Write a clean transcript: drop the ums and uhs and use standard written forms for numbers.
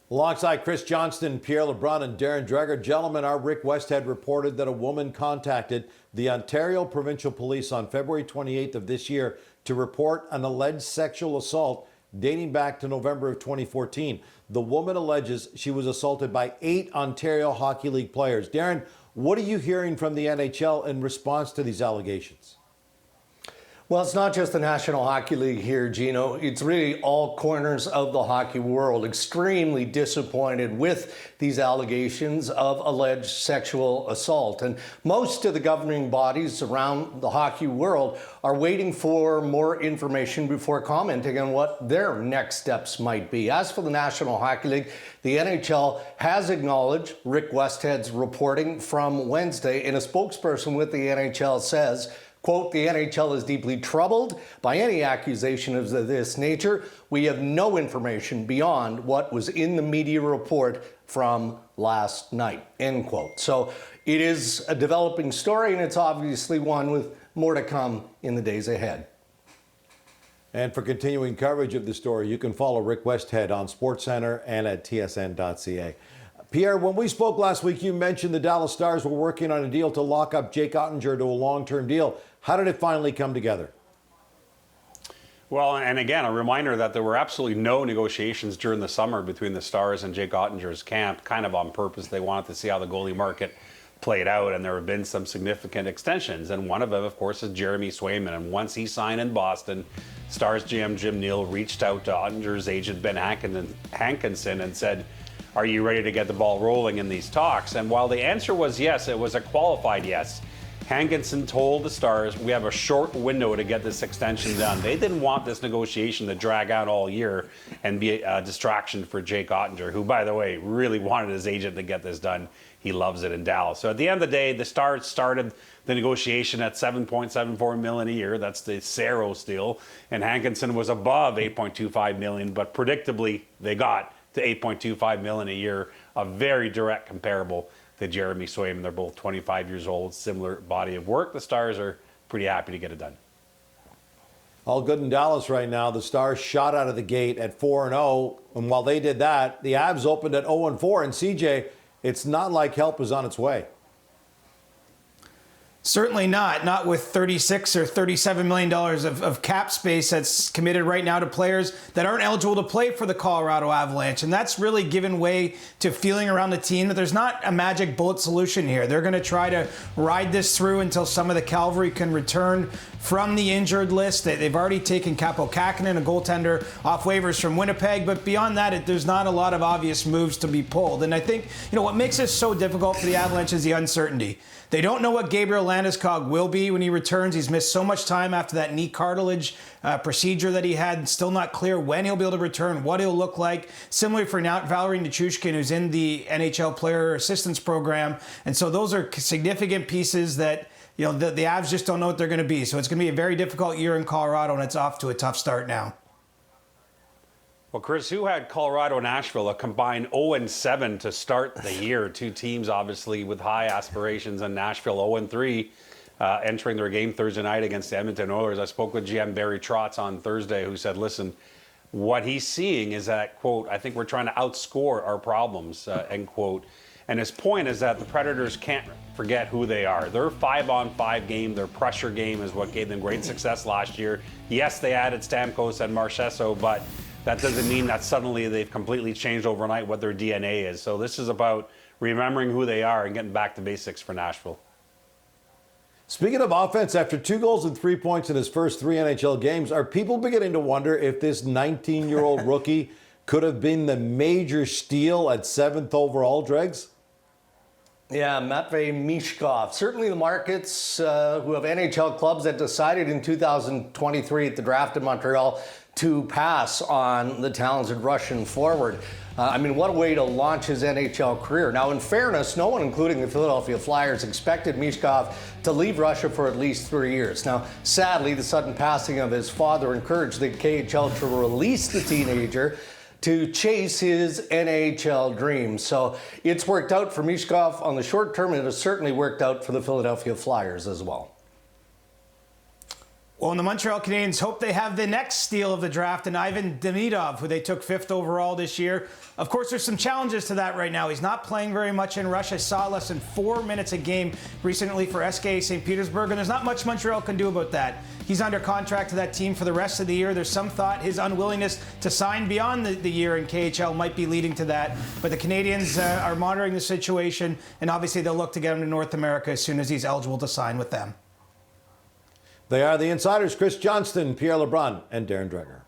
Alongside Chris Johnston, Pierre LeBrun, and Darren Dreger, gentlemen, our Rick Westhead reported that a woman contacted the Ontario Provincial Police on February 28th of this year to report an alleged sexual assault dating back to November of 2014. The woman alleges she was assaulted by 8 Ontario Hockey League players. Darren, what are you hearing from the NHL in response to these allegations? Well, it's not just the National Hockey League here, Gino. It's really all corners of the hockey world extremely disappointed with these allegations of alleged sexual assault. And most of the governing bodies around the hockey world are waiting for more information before commenting on what their next steps might be. As for the National Hockey League, the NHL has acknowledged Rick Westhead's reporting from Wednesday, and a spokesperson with the NHL says, quote, the NHL is deeply troubled by any accusation of this nature. We have no information beyond what was in the media report from last night, end quote. So it is a developing story, and it's obviously one with more to come in the days ahead. And for continuing coverage of the story, you can follow Rick Westhead on SportsCenter and at tsn.ca. Pierre, when we spoke last week, you mentioned the Dallas Stars were working on a deal to lock up Jake Oettinger to a long-term deal. How did it finally come together? Well, and again, a reminder that there were absolutely no negotiations during the summer between the Stars and Jake Oettinger's camp, kind of on purpose. They wanted to see how the goalie market played out, and there have been some significant extensions. And one of them, of course, is Jeremy Swayman. And once he signed in Boston, Stars GM Jim Neal reached out to Oettinger's agent Ben Hankinson and said, are you ready to get the ball rolling in these talks? And while the answer was yes, it was a qualified yes. Hankinson told the Stars, we have a short window to get this extension done. They didn't want this negotiation to drag out all year and be a distraction for Jake Oettinger, who, by the way, really wanted his agent to get this done. He loves it in Dallas. So at the end of the day, the Stars started the negotiation at $7.74 million a year. That's the Saros deal. And Hankinson was above $8.25 million, but predictably they got to $8.25 million a year, a very direct comparable to Jeremy Swayman. They're both 25 years old, similar body of work. The Stars are pretty happy to get it done. All good in Dallas right now. The Stars shot out of the gate at 4-0, and while they did that, the Avs opened at 0-4. And CJ, it's not like help is on its way. Certainly not with $36 or $37 million of cap space that's committed right now to players that aren't eligible to play for the Colorado Avalanche. And that's really given way to feeling around the team that there's not a magic bullet solution here. They're going to try to ride this through until some of the cavalry can return from the injured list. They've already taken Capo Kakinen, a goaltender, off waivers from Winnipeg. But beyond that, there's not a lot of obvious moves to be pulled. And I think, what makes this so difficult for the Avalanche is the uncertainty. They don't know what Gabriel Landeskog will be when he returns. He's missed so much time after that knee cartilage procedure that he had. Still not clear when he'll be able to return, what he'll look like. Similarly for now, Valeri Nichushkin, who's in the NHL Player Assistance Program. And so those are significant pieces that the Avs just don't know what they're going to be. So it's going to be a very difficult year in Colorado, and it's off to a tough start now. Well, Chris, who had Colorado and Nashville a combined 0-7 to start the year? Two teams, obviously, with high aspirations, and Nashville 0-3 entering their game Thursday night against the Edmonton Oilers. I spoke with GM Barry Trotz on Thursday, who said, listen, what he's seeing is that, quote, I think we're trying to outscore our problems, end quote. And his point is that the Predators can't forget who they are. Their 5-on-5 game, their pressure game is what gave them great success last year. Yes, they added Stamkos and Marchessault, but that doesn't mean that suddenly they've completely changed overnight what their DNA is. So this is about remembering who they are and getting back to basics for Nashville. Speaking of offense, after 2 goals and 3 points in his first 3 NHL games, are people beginning to wonder if this 19-year-old rookie could have been the major steal at 7th overall, Dregs? Yeah, Matvei Michkov. Certainly the markets who have NHL clubs that decided in 2023 at the draft in Montreal to pass on the talented Russian forward. What a way to launch his NHL career. Now, in fairness, no one, including the Philadelphia Flyers, expected Michkov to leave Russia for at least 3 years. Now, sadly, the sudden passing of his father encouraged the KHL to release the teenager to chase his NHL dreams. So it's worked out for Michkov on the short term, and it has certainly worked out for the Philadelphia Flyers as well. Well, and the Montreal Canadiens hope they have the next steal of the draft, and Ivan Demidov, who they took 5th overall this year. Of course, there's some challenges to that right now. He's not playing very much in Russia. Saw less than 4 minutes a game recently for SKA St. Petersburg, and there's not much Montreal can do about that. He's under contract to that team for the rest of the year. There's some thought his unwillingness to sign beyond the year in KHL might be leading to that. But the Canadiens are monitoring the situation, and obviously they'll look to get him to North America as soon as he's eligible to sign with them. They are the insiders, Chris Johnston, Pierre LeBrun, and Darren Dreger.